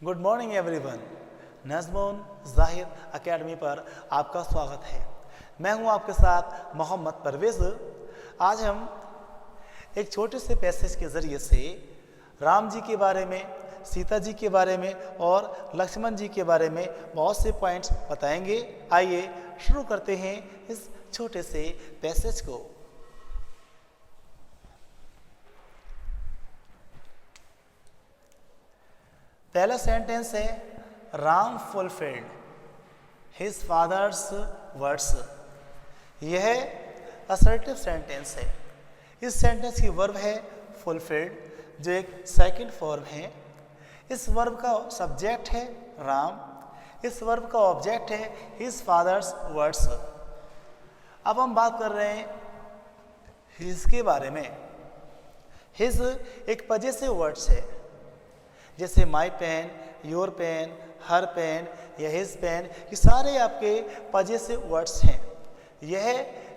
Good morning everyone. नज़्मोन ज़ाहिर academy पर आपका स्वागत है। मैं हूं आपके साथ मोहम्मद परवेज़। आज हम एक छोटे से पैसेज के ज़रिए से राम जी के बारे में, सीता जी के बारे में और लक्ष्मण जी के बारे में बहुत से पॉइंट्स बताएंगे। आइए शुरू करते हैं इस छोटे से पैसेज को। पहला सेंटेंस है Ram fulfilled his father's words. यह असर्टिव सेंटेंस है। इस सेंटेंस की वर्ब है फुलफिल्ड, जो एक सेकंड फॉर्म है। इस वर्ब का सब्जेक्ट है राम, इस वर्ब का ऑब्जेक्ट है हिज फादर्स वर्ड्स। अब हम बात कर रहे हैं हिज के बारे में। हिज एक पजेसिव वर्ड्स है, जैसे my pen, your pen, her pen या हिज पेन, ये सारे आपके पजेसिव वर्ड्स हैं। यह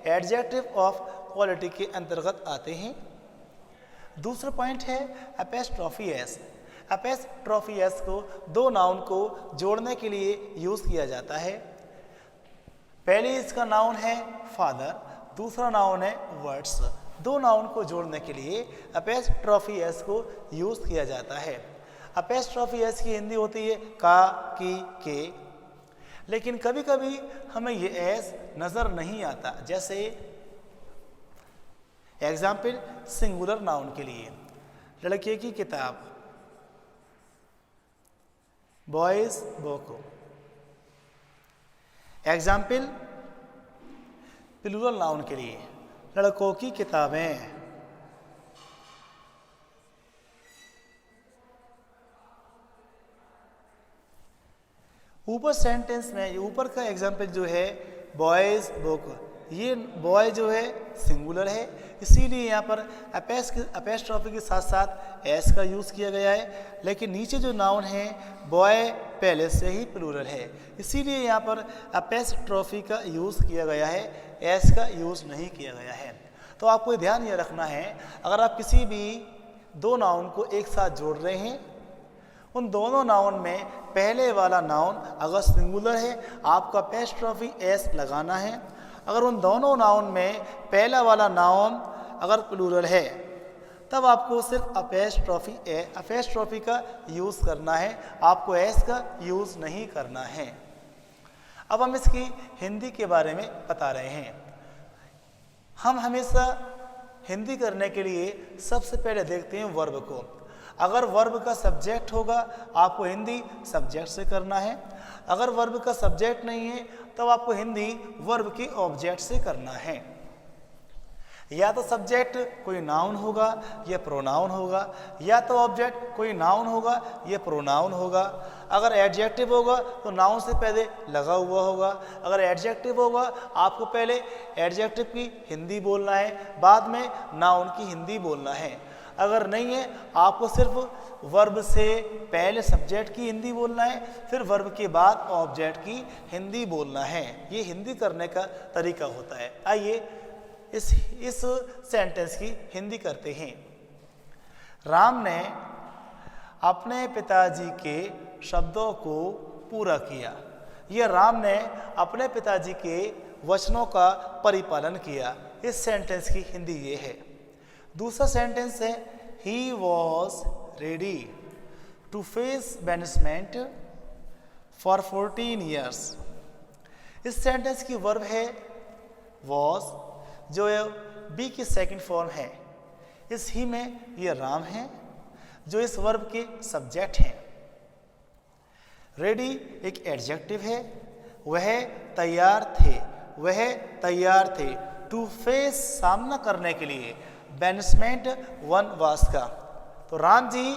एडजेक्टिव ऑफ क्वालिटी के अंतर्गत आते हैं। दूसरा पॉइंट है एपेस्ट्रॉफी एस। एपेस्ट्रॉफी एस को दो नाउन को जोड़ने के लिए यूज़ किया जाता है। पहले इसका नाउन है फादर, दूसरा नाउन है वर्ड्स। दो नाउन को जोड़ने के लिए एपेस्ट्रॉफी एस को यूज़ किया जाता है। एपेस्ट्रॉफी एस की हिंदी होती है का, की, के, लेकिन कभी कभी हमें ये एस नज़र नहीं आता। जैसे एग्जाम्पल सिंगुलर नाउन के लिए लड़के की किताब, boys book. Example plural noun के लिए लड़कों की किताबें। ऊपर सेंटेंस में ऊपर का एग्जाम्पल जो है बॉयज बुक, ये बॉय जो है सिंगुलर है, इसीलिए यहाँ पर एपेस्ट्रॉफी के साथ साथ एस का यूज़ किया गया है। लेकिन नीचे जो नाउन है बॉय पहले से ही प्लूरल है, इसीलिए यहाँ पर एपेस्ट्रॉफी का यूज़ किया गया है, एस का यूज़ नहीं किया गया है। तो आपको ध्यान ये रखना है, अगर आप किसी भी दो नाउन को एक साथ जोड़ रहे हैं, उन दोनों नाउन में पहले वाला नाउन अगर सिंगुलर है आपको एपेस्ट्रॉफी एस लगाना है। अगर उन दोनों नाउन में पहला वाला नाउन अगर प्लूरल है तब आपको सिर्फ एपेस्ट्रॉफी का यूज़ करना है, आपको एस का यूज़ नहीं करना है। अब हम इसकी हिंदी के बारे में बता रहे हैं। हम हमेशा हिंदी करने के लिए सबसे पहले देखते हैं वर्ब को। अगर वर्ब का सब्जेक्ट होगा आपको हिंदी सब्जेक्ट से करना है, अगर वर्ब का सब्जेक्ट नहीं है तब आपको हिंदी वर्ब के ऑब्जेक्ट से करना है। या तो सब्जेक्ट कोई नाउन होगा या प्रोनाउन होगा, या तो ऑब्जेक्ट कोई नाउन होगा या प्रोनाउन होगा। अगर एडजेक्टिव होगा तो नाउन से पहले लगा हुआ होगा, अगर एडजेक्टिव होगा आपको पहले एडजेक्टिव की हिंदी बोलना है, बाद में नाउन की हिंदी बोलना है। अगर नहीं है आपको सिर्फ वर्ब से पहले सब्जेक्ट की हिंदी बोलना है, फिर वर्ब के बाद ऑब्जेक्ट की हिंदी बोलना है। ये हिंदी करने का तरीका होता है। आइए इस सेंटेंस की हिंदी करते हैं। राम ने अपने पिताजी के शब्दों को पूरा किया। यह राम ने अपने पिताजी के वचनों का परिपालन किया। इस सेंटेंस की हिंदी ये है। दूसरा सेंटेंस है he was ready to face banishment for 14 years. इस सेंटेंस की वर्ब है वॉज, जो बी की सेकंड फॉर्म है। इस ही में ये राम है जो इस वर्ब के सब्जेक्ट हैं। रेडी एक एडजेक्टिव है, वह तैयार थे, वह तैयार थे। टू फेस सामना करने के लिए, बैनिशमेंट वनवास का। तो राम जी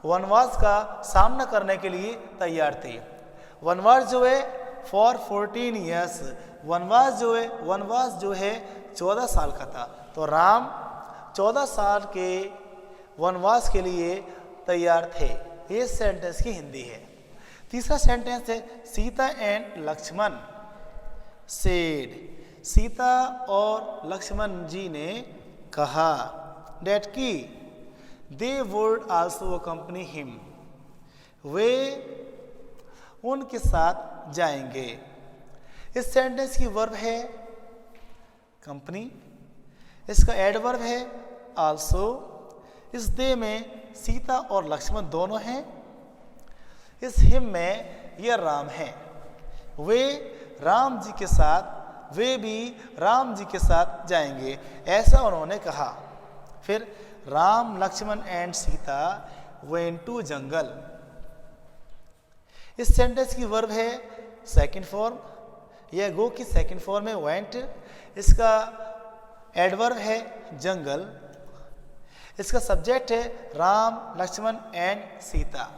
वनवास का सामना करने के लिए तैयार थे। वनवास जो है फॉर 14 ईयर्स, वनवास जो है 14 साल का था। तो राम 14 साल के वनवास के लिए तैयार थे। ये सेंटेंस की हिंदी है। तीसरा सेंटेंस है सीता एंड लक्ष्मण सेड। सीता और लक्ष्मण जी ने कहा डेट की they would also accompany him, वे उनके साथ जाएंगे। इस सेंटेंस की वर्ब है कंपनी, इसका एडवर्ब है आल्सो। इस दे में सीता और लक्ष्मण दोनों हैं। इस हिम में यह राम है। वे राम जी के साथ, वे भी राम जी के साथ जाएंगे, ऐसा उन्होंने कहा। फिर Ram Lakshman and Sita went to jungle. इस सेंटेंस की वर्ब है सेकंड फॉर्म, यह गो की सेकंड फॉर्म है वेंट। इसका एडवर्ब है जंगल। इसका सब्जेक्ट है राम लक्ष्मण एंड सीता।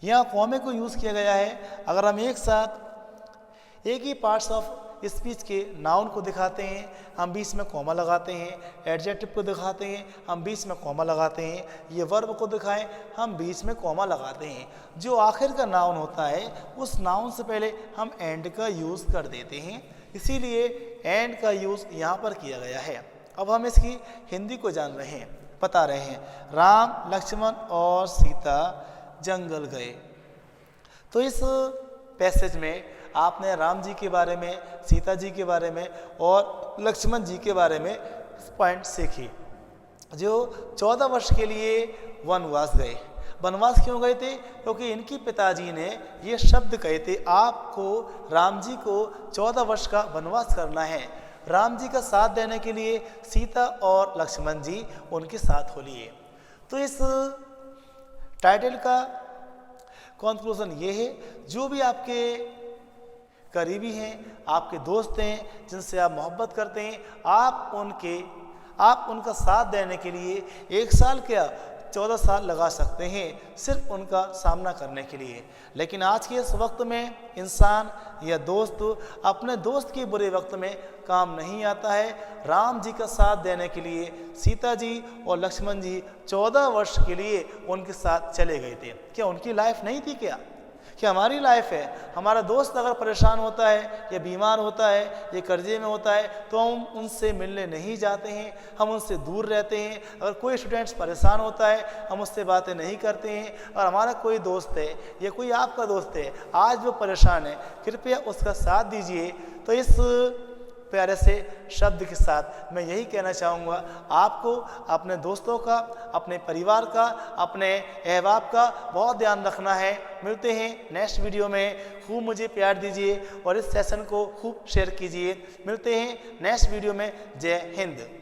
यहाँ कॉमे को यूज़ किया गया है। अगर हम एक साथ एक ही पार्ट्स ऑफ स्पीच के नाउन को दिखाते हैं, हम बीच में कॉमा लगाते हैं। एडजेक्टिव को दिखाते हैं, हम बीच में कॉमा लगाते हैं। ये वर्ब को दिखाएं, हम बीच में कॉमा लगाते हैं। जो आखिर का नाउन होता है, उस नाउन से पहले हम एंड का यूज़ कर देते हैं, इसीलिए एंड का यूज़ यहाँ पर किया गया है। अब हम इसकी हिंदी को जान रहे हैं, बता रहे हैं। राम लक्ष्मण और सीता जंगल गए। तो इस पैसेज में आपने राम जी के बारे में, सीता जी के बारे में और लक्ष्मण जी के बारे में पॉइंट सीखी। जो 14 वर्ष के लिए वनवास गए। वनवास क्यों गए थे? क्योंकि इनकी पिताजी ने ये शब्द कहे थे, आपको राम जी को 14 वर्ष का वनवास करना है। राम जी का साथ देने के लिए सीता और लक्ष्मण जी उनके साथ हो लिए। तो इस टाइटल का कंक्लूजन ये है, जो भी आपके करीबी हैं, आपके दोस्त हैं, जिनसे आप मोहब्बत करते हैं, आप उनका साथ देने के लिए 1 साल क्या 14 साल लगा सकते हैं, सिर्फ उनका सामना करने के लिए। लेकिन आज के इस वक्त में इंसान या दोस्त अपने दोस्त के बुरे वक्त में काम नहीं आता है। राम जी का साथ देने के लिए सीता जी और लक्ष्मण जी 14 वर्ष के लिए उनके साथ चले गए थे। क्या उनकी लाइफ नहीं थी क्या हमारी लाइफ है? हमारा दोस्त अगर परेशान होता है या बीमार होता है या कर्जे में होता है तो हम उनसे मिलने नहीं जाते हैं, हम उनसे दूर रहते हैं। अगर कोई स्टूडेंट्स परेशान होता है, हम उससे बातें नहीं करते हैं। और हमारा कोई दोस्त है या कोई आपका दोस्त है, आज वो परेशान है, कृपया उसका साथ दीजिए। तो इस प्यारे से शब्द के साथ मैं यही कहना चाहूँगा, आपको अपने दोस्तों का, अपने परिवार का, अपने अहबाब का बहुत ध्यान रखना है। मिलते हैं नेक्स्ट वीडियो में। खूब मुझे प्यार दीजिए और इस सेशन को खूब शेयर कीजिए। मिलते हैं नेक्स्ट वीडियो में। जय हिंद।